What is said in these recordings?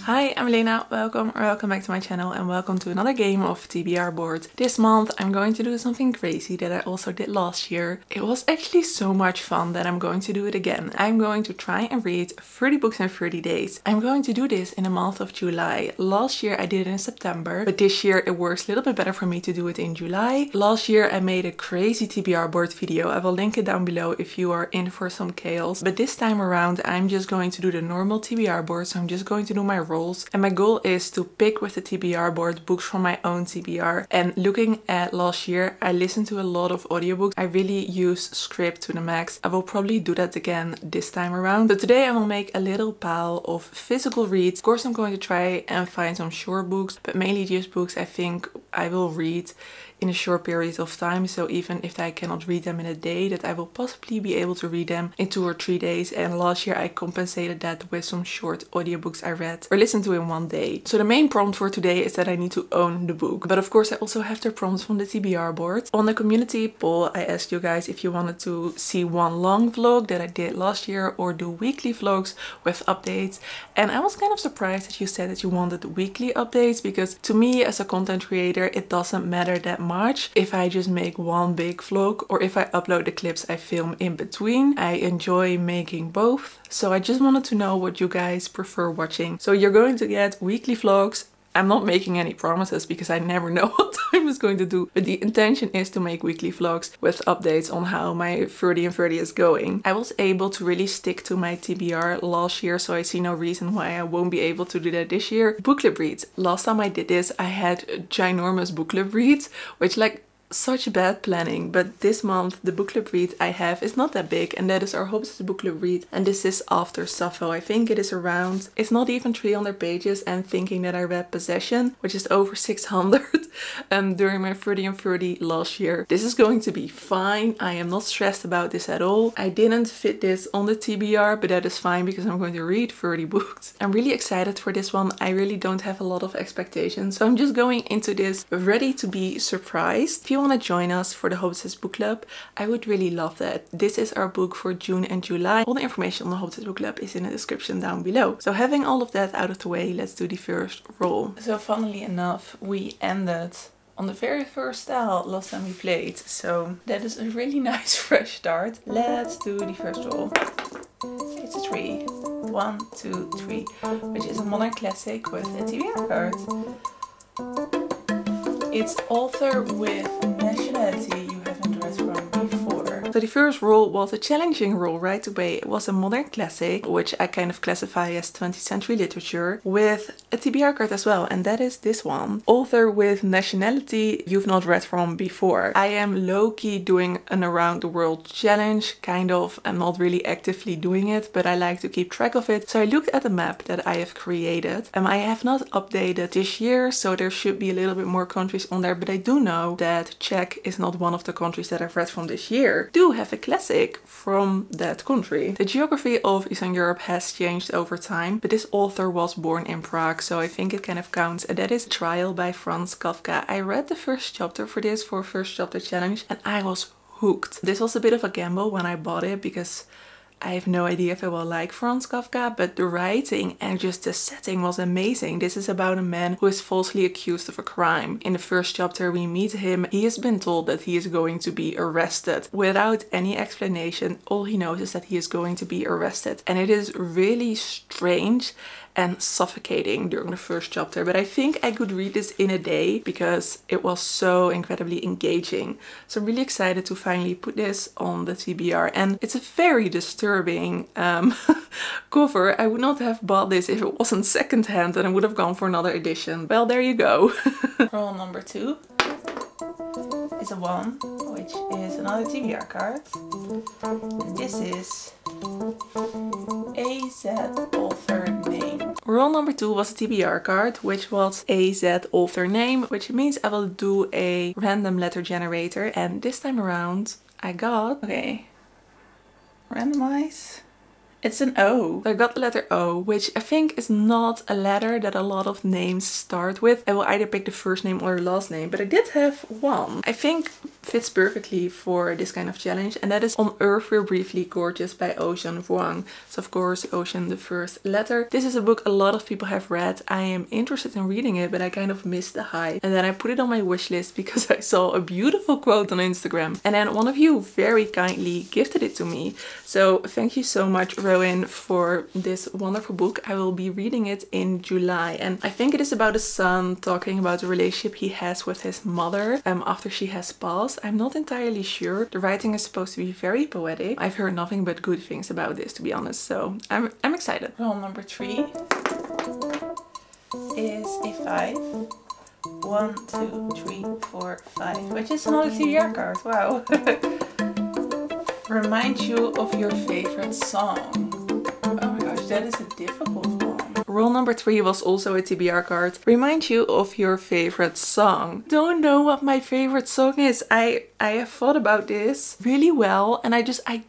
Hi, I'm Milena, welcome back to my channel and welcome to another game of TBR board. This month I'm going to do something crazy that I also did last year. It was actually so much fun that I'm going to do it again. I'm going to try and read 30 books in 30 days. I'm going to do this in the month of July. Last year I did it in September, but this year it works a little bit better for me to do it in July. Last year I made a crazy TBR board video. I will link it down below if you are in for some chaos. But this time around I'm just going to do the normal TBR board, so I'm just going to do my rolls. And my goal is to pick with the TBR board books from my own TBR. And looking at last year, I listened to a lot of audiobooks. I really use script to the max. I will probably do that again this time around. But today I will make a little pile of physical reads. Of course I'm going to try and find some short books, but mainly just books I think I will read in a short period of time. So even if I cannot read them in a day, that I will possibly be able to read them in 2 or 3 days. And last year I compensated that with some short audiobooks I read or listened to in one day. So the main prompt for today is that I need to own the book. But of course I also have the prompts from the TBR board. On the community poll I asked you guys if you wanted to see one long vlog that I did last year or do weekly vlogs with updates. And I was kind of surprised that you said that you wanted weekly updates, because to me as a content creator it doesn't matter that much if I just make one big vlog or if I upload the clips I film in between. I enjoy making both, so I just wanted to know what you guys prefer watching. So you're going to get weekly vlogs. I'm not making any promises because I never know what time is going to do, but the intention is to make weekly vlogs with updates on how my 30 and 30 is going. I was able to really stick to my TBR last year, so I see no reason why I won't be able to do that this year. Book club reads. Last time I did this I had ginormous book club reads, which like such bad planning, but this month the book club read I have is not that big, and that is our Hobbitses book club read, and this is after Sappho. I think it is around, it's not even 300 pages, and thinking that I read Possession, which is over 600 during my 30 and 30 last year. This is going to be fine. I am not stressed about this at all. I didn't fit this on the TBR, but that is fine because I'm going to read 30 books. I'm really excited for this one. I really don't have a lot of expectations, so I'm just going into this ready to be surprised. If you want to join us for the Hobbitses book club, I would really love that. This is our book for June and July. All the information on the Hobbitses book club is in the description down below. So having all of that out of the way, let's do the first roll. So funnily enough, we ended on the very first style last time we played, so that is a really nice fresh start. Let's do the first roll. It's a 3. 1, 2, 3, which is a modern classic with a TBR card. It's author with nationality you haven't read from before. So the first roll was a challenging roll right away. It was a modern classic, which I kind of classify as 20th century literature, with a TBR card as well, and that is this one. Author with nationality you've not read from before. I am low-key doing an around the world challenge, kind of. I'm not really actively doing it, but I like to keep track of it. So I looked at the map that I have created, and I have not updated this year, so there should be a little bit more countries on there, but I do know that Czech is not one of the countries that I've read from this year. Do have a classic from that country. The geography of Eastern Europe has changed over time, but this author was born in Prague, so I think it kind of counts, and that is Trial by Franz Kafka. I read the first chapter for this, for first chapter challenge, and I was hooked. This was a bit of a gamble when I bought it because I have no idea if I will like Franz Kafka, but the writing and just the setting was amazing. This is about a man who is falsely accused of a crime. In the first chapter we meet him. He has been told that he is going to be arrested without any explanation. All he knows is that he is going to be arrested, and it is really strange and suffocating during the first chapter, but I think I could read this in a day because it was so incredibly engaging. So I'm really excited to finally put this on the TBR, and it's a very disturbing cover. I would not have bought this if it wasn't secondhand, and I would have gone for another edition. Well, there you go. Roll number 2 is a 1, which is another TBR card. This is AZ author name. Roll number 2 was a TBR card, which was AZ author name, which means I will do a random letter generator, and this time around I got, okay, randomize, It's an O. So I got the letter O, which I think is not a letter that a lot of names start with. I will either pick the first name or the last name, but I did have one. I think fits perfectly for this kind of challenge, and that is On Earth We're Briefly Gorgeous by Ocean Vuong. So of course Ocean, the first letter. This is a book a lot of people have read. I am interested in reading it, but I kind of missed the hype. And then I put it on my wish list because I saw a beautiful quote on Instagram. And then one of you very kindly gifted it to me. So thank you so much, Rowan, for this wonderful book. I will be reading it in July, and I think it is about a son talking about the relationship he has with his mother after she has passed. I'm not entirely sure. The writing is supposed to be very poetic. I've heard nothing but good things about this, to be honest, so I'm excited. Roll number 3 is a 5. 1, 2, 3, 4, 5, which is another TBR card. Wow. Remind you of your favorite song. Oh my gosh, that is a difficult one. Rule number 3 was also a TBR card. Remind you of your favorite song. Don't know what my favorite song is. I have thought about this really well, and I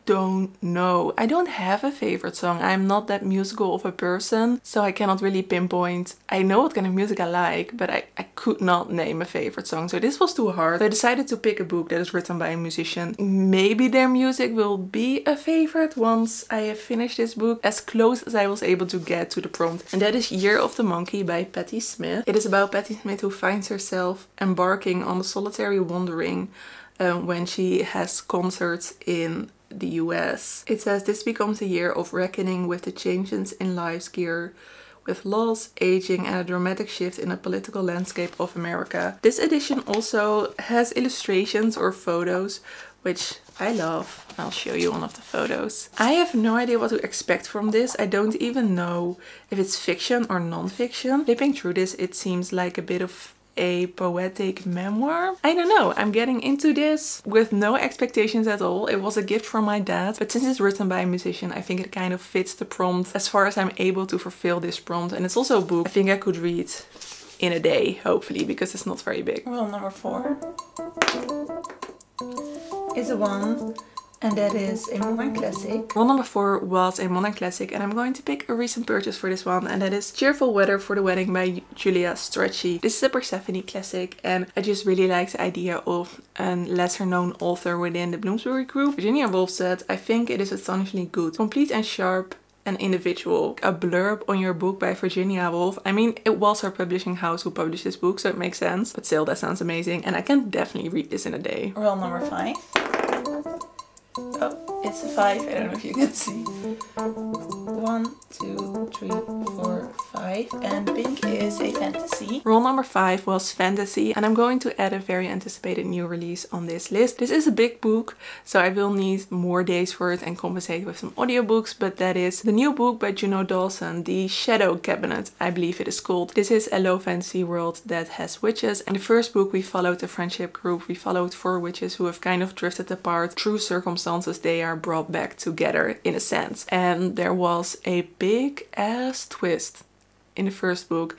don't know. I don't have a favorite song. I'm not that musical of a person, so I cannot really pinpoint. I know what kind of music I like, but I could not name a favorite song. So this was too hard. So I decided to pick a book that is written by a musician. Maybe their music will be a favorite once I have finished this book, as close as I was able to get to the prompt. And that is Year of the Monkey by Patti Smith. It is about Patti Smith who finds herself embarking on a solitary wandering when she has concerts in the US. It says this becomes a year of reckoning with the changes in life's gear, with loss, aging, and a dramatic shift in the political landscape of America. This edition also has illustrations or photos, which I love. I'll show you one of the photos. I have no idea what to expect from this. I don't even know if it's fiction or non-fiction. Flipping through this, it seems like a bit of a poetic memoir. I don't know. I'm getting into this with no expectations at all. It was a gift from my dad, but since it's written by a musician, I think it kind of fits the prompt as far as I'm able to fulfill this prompt. And it's also a book I think I could read in a day, hopefully, because it's not very big. Rule number 4 is a 1, and that is a modern classic. Rule number 4 was a modern classic, and I'm going to pick a recent purchase for this one, and that is Cheerful Weather for the Wedding by Julia Strachey. This is a Persephone classic, and I just really like the idea of a lesser known author within the Bloomsbury group. Virginia Woolf said, "I think it is astonishingly good, complete and sharp and individual." A blurb on your book by Virginia Woolf. I mean, it was her publishing house who published this book, so it makes sense. But still, that sounds amazing, and I can definitely read this in a day. Rule number 5. Oh, it's a 5. I don't know if you can see. 1, 2, 3, 4, 5. And pink is a fantasy. Rule number 5 was fantasy, and I'm going to add a very anticipated new release on this list. This is a big book, so I will need more days for it and compensate with some audiobooks, but that is the new book by Juno Dawson, The Shadow Cabinet, I believe it is called. This is a low fantasy world that has witches. In the first book we followed a friendship group. We followed 4 witches who have kind of drifted apart. Through circumstances they are brought back together in a sense. And there was a big ass twist in the first book,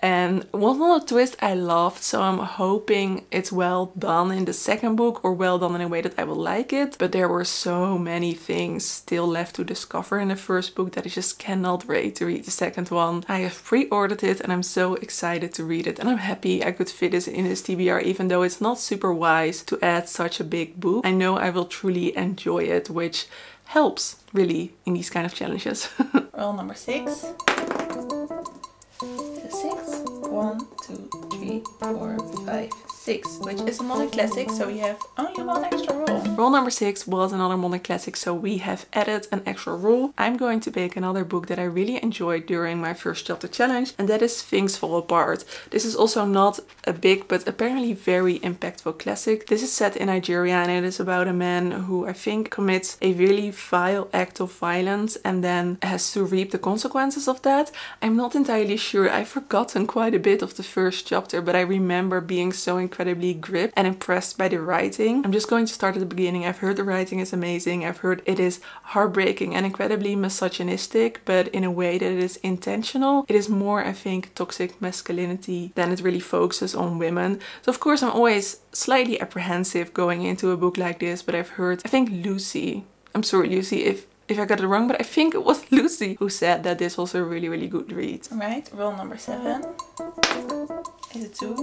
and it was not a twist I loved, so I'm hoping it's well done in the second book, or well done in a way that I will like it. But there were so many things still left to discover in the first book that I just cannot wait to read the second one. I have pre-ordered it and I'm so excited to read it, and I'm happy I could fit this in this TBR, even though it's not super wise to add such a big book. I know I will truly enjoy it, which helps really in these kind of challenges. Roll number 6. 1, 2, 3, 4, 5, 6, which is a modern classic, so we have only one extra rule. Rule number 6 was another modern classic, so we have added an extra rule. I'm going to pick another book that I really enjoyed during my first chapter challenge, and that is Things Fall Apart. This is also not a big but apparently very impactful classic. This is set in Nigeria, and it is about a man who I think commits a really vile act of violence and then has to reap the consequences of that. I'm not entirely sure. I've forgotten quite a bit of the first chapter, but I remember being so incredibly gripped and impressed by the writing. I'm just going to start at the beginning. I've heard the writing is amazing. I've heard it is heartbreaking and incredibly misogynistic, but in a way that it is intentional. It is more, I think, toxic masculinity than it really focuses on women. So of course I'm always slightly apprehensive going into a book like this, but I've heard, I think Lucy, I'm sorry Lucy if I got it wrong, but I think it was Lucy who said that this was a really, really good read. Alright, roll number 7. Is it 2?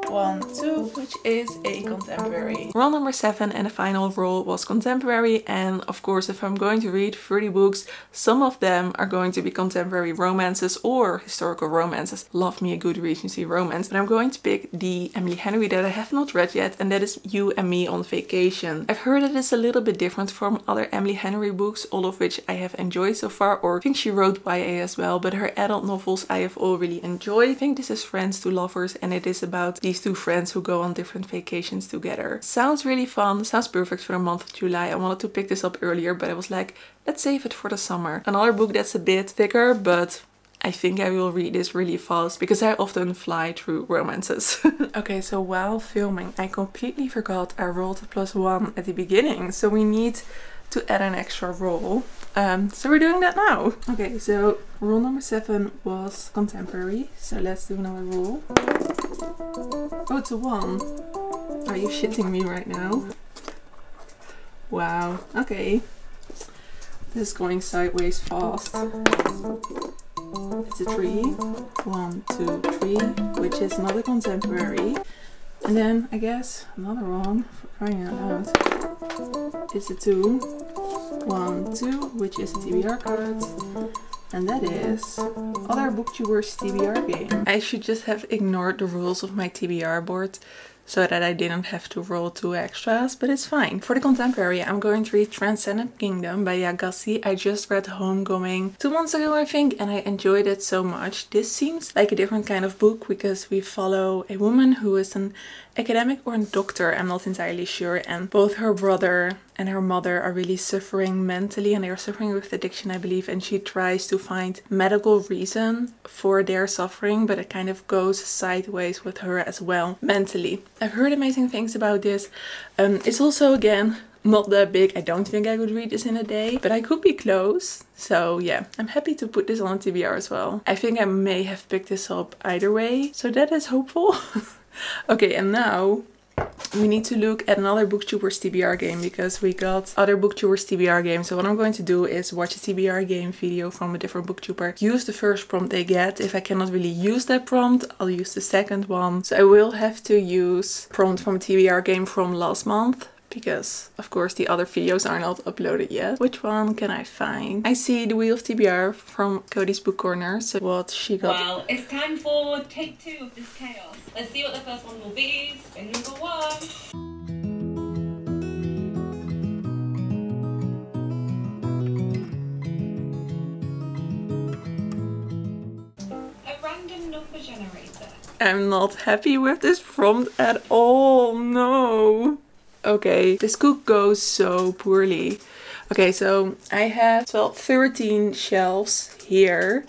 1, 2, which is a contemporary. Roll number 7 and the final roll was contemporary, and of course if I'm going to read 30 books, some of them are going to be contemporary romances or historical romances. Love me a good Regency romance. But I'm going to pick the Emily Henry that I have not read yet, and that is You and Me on Vacation. I've heard that it's a little bit different from other Emily Henry books, all of which I have enjoyed so far, or I think she wrote YA as well, but her adult novels I have all really enjoyed. I think this is Friends to Lovers, and it is about these two friends who go on different vacations together. Sounds really fun, sounds perfect for the month of July. I wanted to pick this up earlier, but I was like, let's save it for the summer. Another book that's a bit thicker, but I think I will read this really fast because I often fly through romances. Okay, so while filming, I completely forgot I rolled a +1 at the beginning, so we need to add an extra roll. So we're doing that now. Okay, so roll number 7 was contemporary, so let's do another roll. Oh, it's a 1. Are you shitting me right now? Wow, okay. This is going sideways fast. It's a 3. 1, 2, 3, which is another contemporary. And then I guess another one, for crying out loud. It's a 2. 1, 2, which is a TBR card. And that is Other Booktubers TBR game. I should just have ignored the rules of my TBR board so that I didn't have to roll 2 extras, but it's fine. For the contemporary, I'm going to read Transcendent Kingdom by Agassi. I just read Homecoming 2 months ago, I think, and I enjoyed it so much. This seems like a different kind of book because we follow a woman who is an academic or a doctor, I'm not entirely sure, and both her brother and her mother are really suffering mentally, and they are suffering with addiction, I believe, and she tries to find medical reason for their suffering, but it kind of goes sideways with her as well mentally. I've heard amazing things about this. It's also, again, not that big. I don't think I could read this in a day, but I could be close. So yeah, I'm happy to put this on TBR as well. I think I may have picked this up either way, so that is hopeful. Okay, and now we need to look at another Booktubers TBR game because we got other Booktubers TBR games. So what I'm going to do is watch a TBR game video from a different booktuber, use the first prompt they get. If I cannot really use that prompt, I'll use the second one. So I will have to use prompt from a TBR game from last month, because of course the other videos are not uploaded yet. Which one can I find? I see the Wheel of TBR from Cody's Book Corner. So what she got. Well, it's time for take 2 of this chaos. Let's see what the first one will be. Spin number 1. A random number generator. I'm not happy with this prompt at all. No. Okay, this could go so poorly. Okay, so I have 13 shelves here.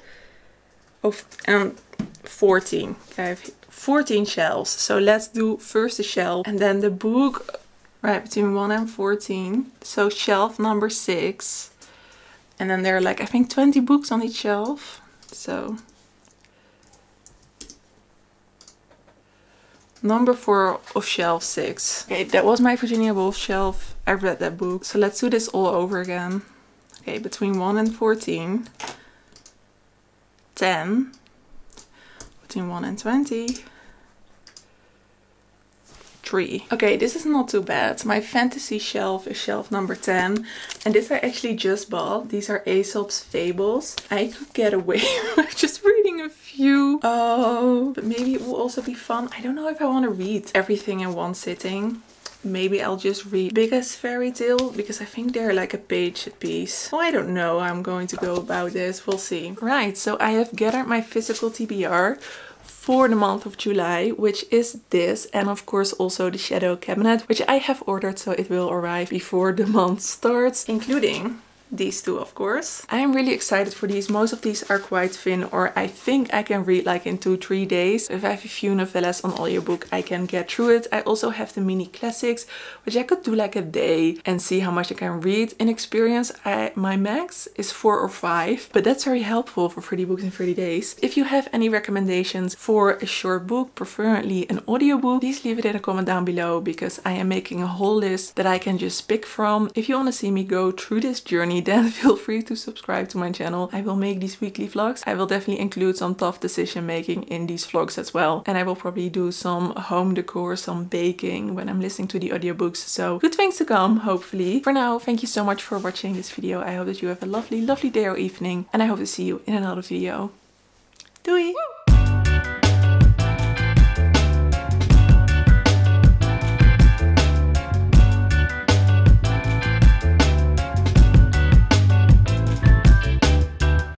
And 14. I have 14 shelves. So let's do first the shelf and then the book right between 1 and 14. So shelf number 6. And then there are like, I think 20 books on each shelf. So number 4 of shelf 6. Okay, that was my Virginia Woolf shelf. I read that book. So let's do this all over again. Okay, between 1 and 14. 10. Between 1 and 20. 3. Okay, this is not too bad. My fantasy shelf is shelf number 10. And this I actually just bought. These are Aesop's Fables. I could get away with just reading a few. Oh, but maybe it will also be fun. I don't know if I want to read everything in one sitting. Maybe I'll just read Biggest Fairy Tale because I think they're like a page a piece. Oh, I don't know how I'm going to go about this. We'll see. Right, so I have gathered my physical TBR for the month of July, which is this, and of course also the Shadow Cabinet, which I have ordered, so it will arrive before the month starts, including these two, of course. I am really excited for these. Most of these are quite thin, or I think I can read like in 2-3 days. If I have a few novellas on audiobook, I can get through it. I also have the mini classics, which I could do like a day and see how much I can read. In experience, my max is 4 or 5, but that's very helpful for 30 books in 30 days. If you have any recommendations for a short book, preferably an audiobook, please leave it in a comment down below, because I am making a whole list that I can just pick from. If you want to see me go through this journey me, then feel free to subscribe to my channel. I will make these weekly vlogs. I will definitely include some tough decision making in these vlogs as well. And I will probably do some home decor, some baking when I'm listening to the audiobooks. So good things to come, hopefully. For now, thank you so much for watching this video. I hope that you have a lovely, lovely day or evening. And I hope to see you in another video. Doei!